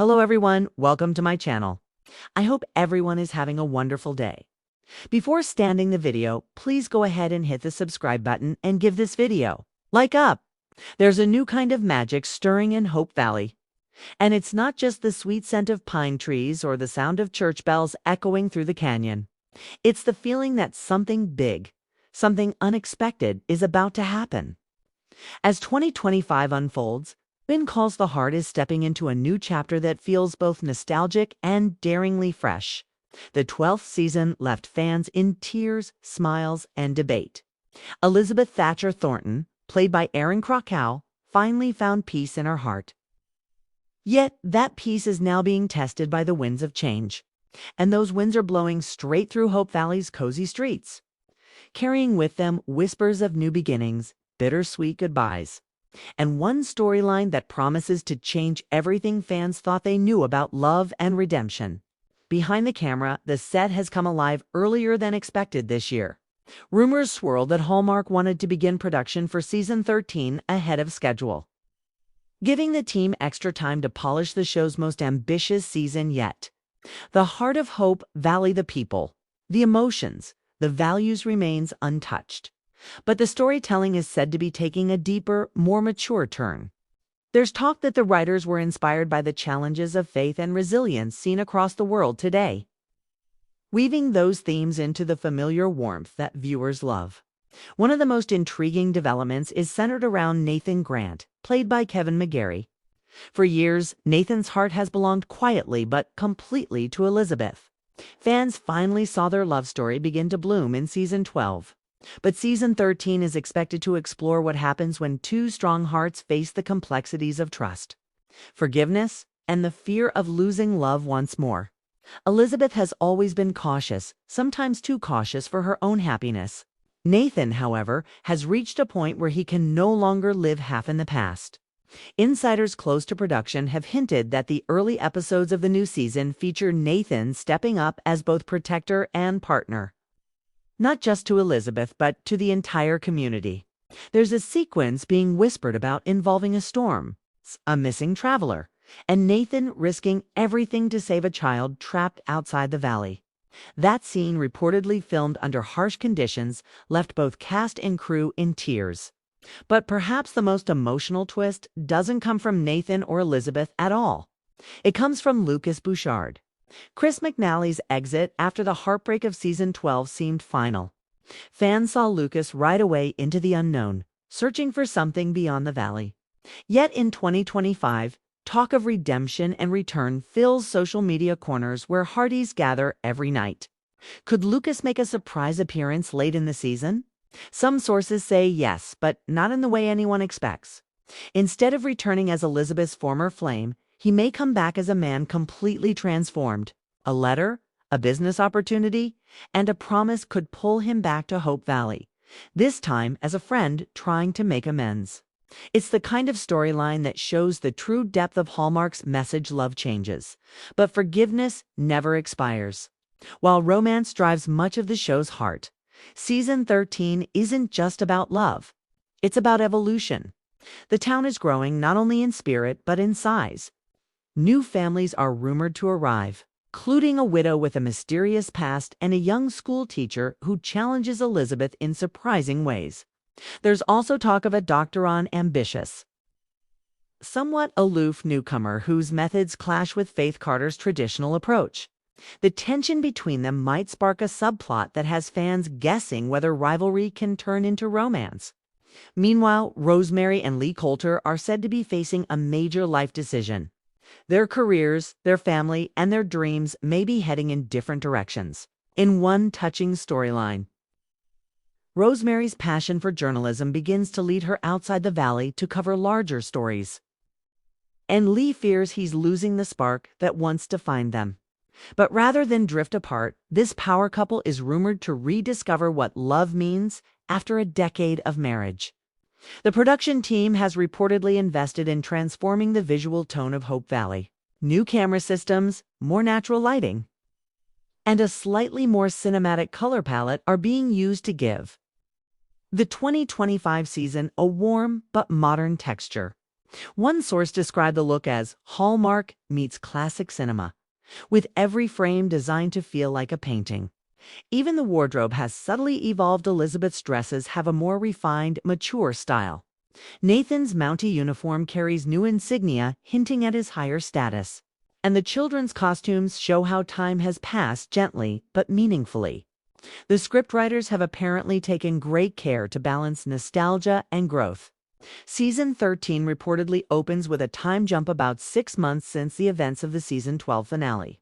Hello everyone, welcome to my channel. I hope everyone is having a wonderful day. Before starting the video, please go ahead and hit the subscribe button and give this video like up. There's a new kind of magic stirring in Hope Valley. And it's not just the sweet scent of pine trees or the sound of church bells echoing through the canyon. It's the feeling that something big, something unexpected is about to happen. As 2025 unfolds, Ben Calls the Heart is stepping into a new chapter that feels both nostalgic and daringly fresh. The 12th season left fans in tears, smiles, and debate. Elizabeth Thornton, played by Erin Krakow, finally found peace in her heart. Yet that peace is now being tested by the winds of change. And those winds are blowing straight through Hope Valley's cozy streets, carrying with them whispers of new beginnings, bittersweet goodbyes, and one storyline that promises to change everything fans thought they knew about love and redemption. Behind the camera, the set has come alive earlier than expected this year. Rumors swirl that Hallmark wanted to begin production for season 13 ahead of schedule, giving the team extra time to polish the show's most ambitious season yet. The heart of Hope Valley, the people, the emotions, the values remains untouched. But the storytelling is said to be taking a deeper, more mature turn. There's talk that the writers were inspired by the challenges of faith and resilience seen across the world today, weaving those themes into the familiar warmth that viewers love. One of the most intriguing developments is centered around Nathan Grant, played by Kevin McGarry. For years, Nathan's heart has belonged quietly but completely to Elizabeth. Fans finally saw their love story begin to bloom in season 12. But season 13 is expected to explore what happens when two strong hearts face the complexities of trust, forgiveness, and the fear of losing love once more. Elizabeth has always been cautious, sometimes too cautious for her own happiness. Nathan, however, has reached a point where he can no longer live half in the past. Insiders close to production have hinted that the early episodes of the new season feature Nathan stepping up as both protector and partner, not just to Elizabeth, but to the entire community. There's a sequence being whispered about involving a storm, a missing traveler, and Nathan risking everything to save a child trapped outside the valley. That scene, reportedly filmed under harsh conditions, left both cast and crew in tears. But perhaps the most emotional twist doesn't come from Nathan or Elizabeth at all. It comes from Bouchard. Chris McNally's exit after the heartbreak of season 12 seemed final. Fans saw Lucas right away into the unknown, searching for something beyond the valley. Yet in 2025, talk of redemption and return fills social media corners where hearties gather every night. Could Lucas make a surprise appearance late in the season? Some sources say yes, but not in the way anyone expects. Instead of returning as Elizabeth's former flame, he may come back as a man completely transformed. A letter, a business opportunity, and a promise could pull him back to Hope Valley, this time as a friend trying to make amends. It's the kind of storyline that shows the true depth of Hallmark's message: love changes, but forgiveness never expires. While romance drives much of the show's heart, season 13 isn't just about love. It's about evolution. The town is growing not only in spirit but in size. New families are rumored to arrive, including a widow with a mysterious past and a young school teacher who challenges Elizabeth in surprising ways. There's also talk of a doctor-on ambitious, somewhat aloof newcomer whose methods clash with Faith Carter's traditional approach. The tension between them might spark a subplot that has fans guessing whether rivalry can turn into romance. Meanwhile, Rosemary and Lee are said to be facing a major life decision. Their careers, their family, and their dreams may be heading in different directions. In one touching storyline, Rosemary's passion for journalism begins to lead her outside the valley to cover larger stories, and Lee fears he's losing the spark that once defined them. But rather than drift apart, this power couple is rumored to rediscover what love means after a decade of marriage. The production team has reportedly invested in transforming the visual tone of Hope Valley. New camera systems, more natural lighting, and a slightly more cinematic color palette are being used to give the 2025 season a warm but modern texture. One source described the look as Hallmark meets classic cinema, with every frame designed to feel like a painting. Even the wardrobe has subtly evolved. Elizabeth's dresses have a more refined, mature style. Nathan's Mountie uniform carries new insignia, hinting at his higher status. And the children's costumes show how time has passed gently but meaningfully. The scriptwriters have apparently taken great care to balance nostalgia and growth. Season 13 reportedly opens with a time jump about 6 months since the events of the season 12 finale.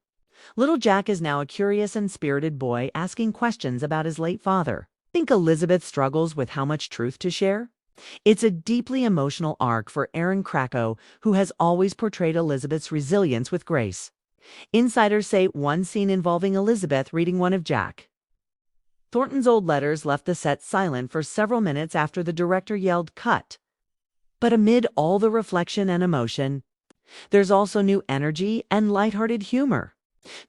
Little Jack is now a curious and spirited boy asking questions about his late father. Think Elizabeth struggles with how much truth to share? It's a deeply emotional arc for Aaron Krakow, who has always portrayed Elizabeth's resilience with grace. Insiders say one scene involving Elizabeth reading one of Jack Thornton's old letters left the set silent for several minutes after the director yelled "cut." But amid all the reflection and emotion, there's also new energy and lighthearted humor.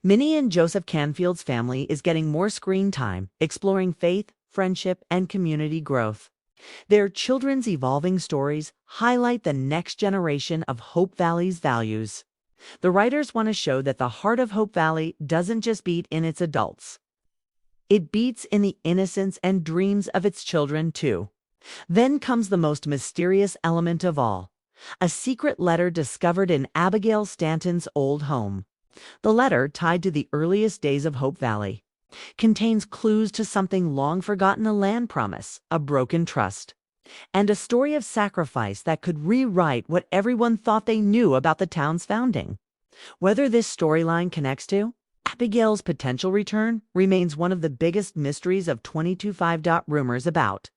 Minnie and Joseph Canfield's family is getting more screen time, exploring faith, friendship, and community growth. Their children's evolving stories highlight the next generation of Hope Valley's values. The writers want to show that the heart of Hope Valley doesn't just beat in its adults. It beats in the innocence and dreams of its children, too. Then comes the most mysterious element of all, a secret letter discovered in Abigail Stanton's old home. The letter, tied to the earliest days of Hope Valley, contains clues to something long forgotten: a land promise, a broken trust, and a story of sacrifice that could rewrite what everyone thought they knew about the town's founding. Whether this storyline connects to Abigail's potential return remains one of the biggest mysteries of 22.5. Rumors about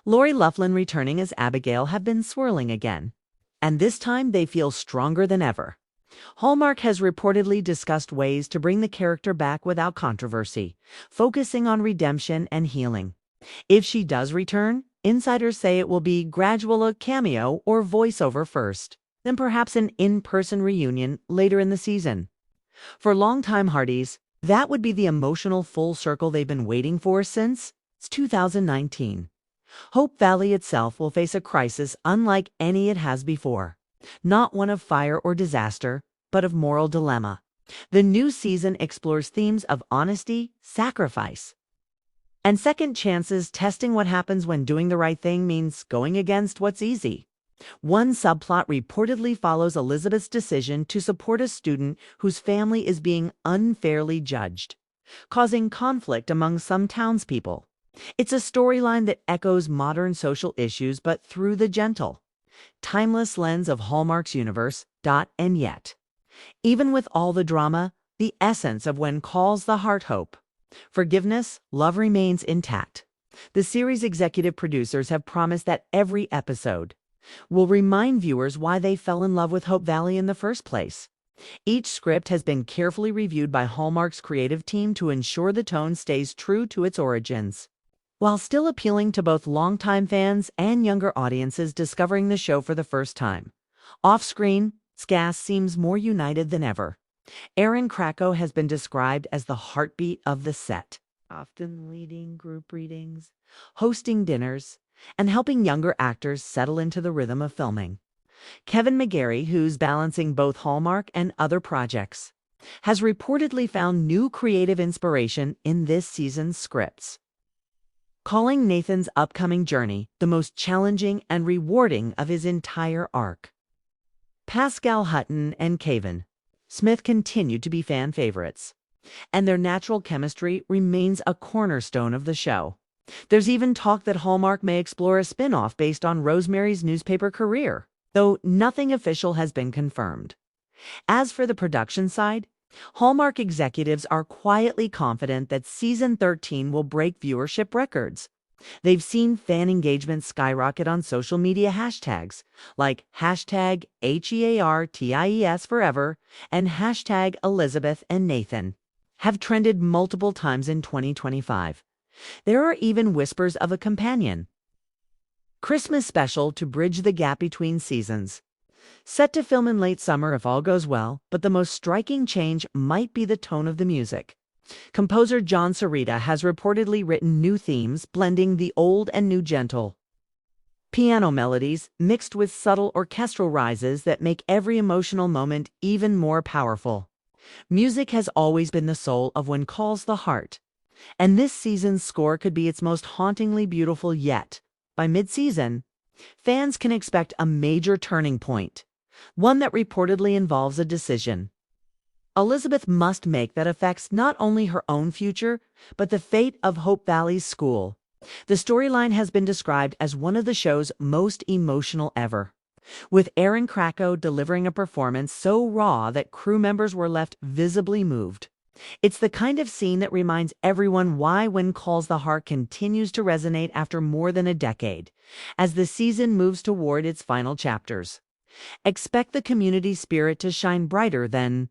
Lori Loughlin returning as Abigail have been swirling again, and this time they feel stronger than ever. Hallmark has reportedly discussed ways to bring the character back without controversy, focusing on redemption and healing. If she does return, insiders say it will be gradual, a cameo or voiceover first, then perhaps an in-person reunion later in the season. For longtime Hardys, that would be the emotional full circle they've been waiting for since 2019. Hope Valley itself will face a crisis unlike any it has before. Not one of fire or disaster, but of moral dilemma. The new season explores themes of honesty, sacrifice, and second chances, testing what happens when doing the right thing means going against what's easy. One subplot reportedly follows Elizabeth's decision to support a student whose family is being unfairly judged, causing conflict among some townspeople. It's a storyline that echoes modern social issues, but through the gentle, timeless lens of Hallmark's universe. And yet, even with all the drama, the essence of when calls the heart hope, forgiveness, love remains intact. The series' executive producers have promised that every episode will remind viewers why they fell in love with Hope Valley in the first place. Each script has been carefully reviewed by Hallmark's creative team to ensure the tone stays true to its origins, while still appealing to both longtime fans and younger audiences discovering the show for the first time. Off-screen, SCAS seems more united than ever. Aaron Krakow has been described as the heartbeat of the set, often leading group readings, hosting dinners, and helping younger actors settle into the rhythm of filming. Kevin McGarry, who's balancing both Hallmark and other projects, has reportedly found new creative inspiration in this season's scripts, calling Nathan's upcoming journey the most challenging and rewarding of his entire arc. Pascal Hutton and Kevin Smith continue to be fan favorites, and their natural chemistry remains a cornerstone of the show. There's even talk that Hallmark may explore a spin-off based on Rosemary's newspaper career, though nothing official has been confirmed. As for the production side, Hallmark executives are quietly confident that Season 13 will break viewership records. They've seen fan engagement skyrocket on social media hashtags like hashtag HEARTIES forever and hashtag Elizabeth and Nathan have trended multiple times in 2025. There are even whispers of a companion Christmas special to bridge the gap between seasons, set to film in late summer if all goes well, but the most striking change might be the tone of the music. Composer John Sarita has reportedly written new themes blending the old and new gentle Piano melodies mixed with subtle orchestral rises that make every emotional moment even more powerful. Music has always been the soul of When Calls the Heart, and this season's score could be its most hauntingly beautiful yet. By mid-season, fans can expect a major turning point, one that reportedly involves a decision Elizabeth must make that affects not only her own future, but the fate of Hope Valley's school. The storyline has been described as one of the show's most emotional ever, with Aaron Krakow delivering a performance so raw that crew members were left visibly moved. It's the kind of scene that reminds everyone why When Calls the Heart continues to resonate after more than a decade, as the season moves toward its final chapters. Expect the community spirit to shine brighter than